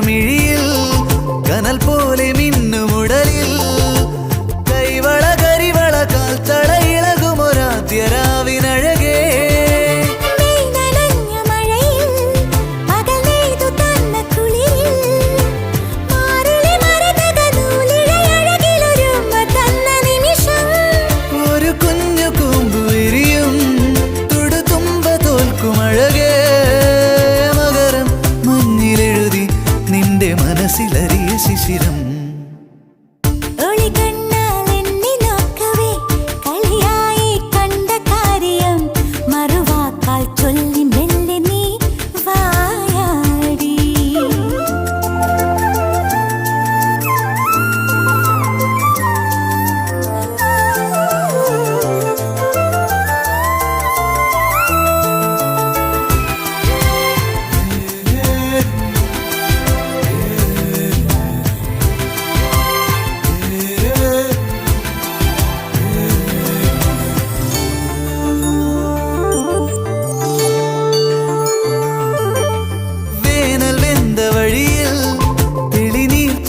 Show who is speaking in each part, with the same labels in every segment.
Speaker 1: നീലമിഴിയിൽ കനൽ പോലെ മിന്നുമുടലിൽ കൈവള കരിവള കാൽത്തള ഇളകുമൊരാദ്യരാവിനഴകേ ഒരു കുഞ്ഞു കൂമ്പു വിരിയും തുടുതുമ്പ തോൽക്കുമഴകേ മകരം മഞ്ഞിലെഴുതി നിന്റെ മനസ്സിലറിയ ശിശിരം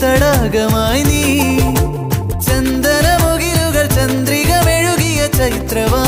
Speaker 1: തടാകമായി നീ ചന്ദനമുകിലുകൾ ചന്ദ്രിക മെഴുകിയ ചൈത്രവാ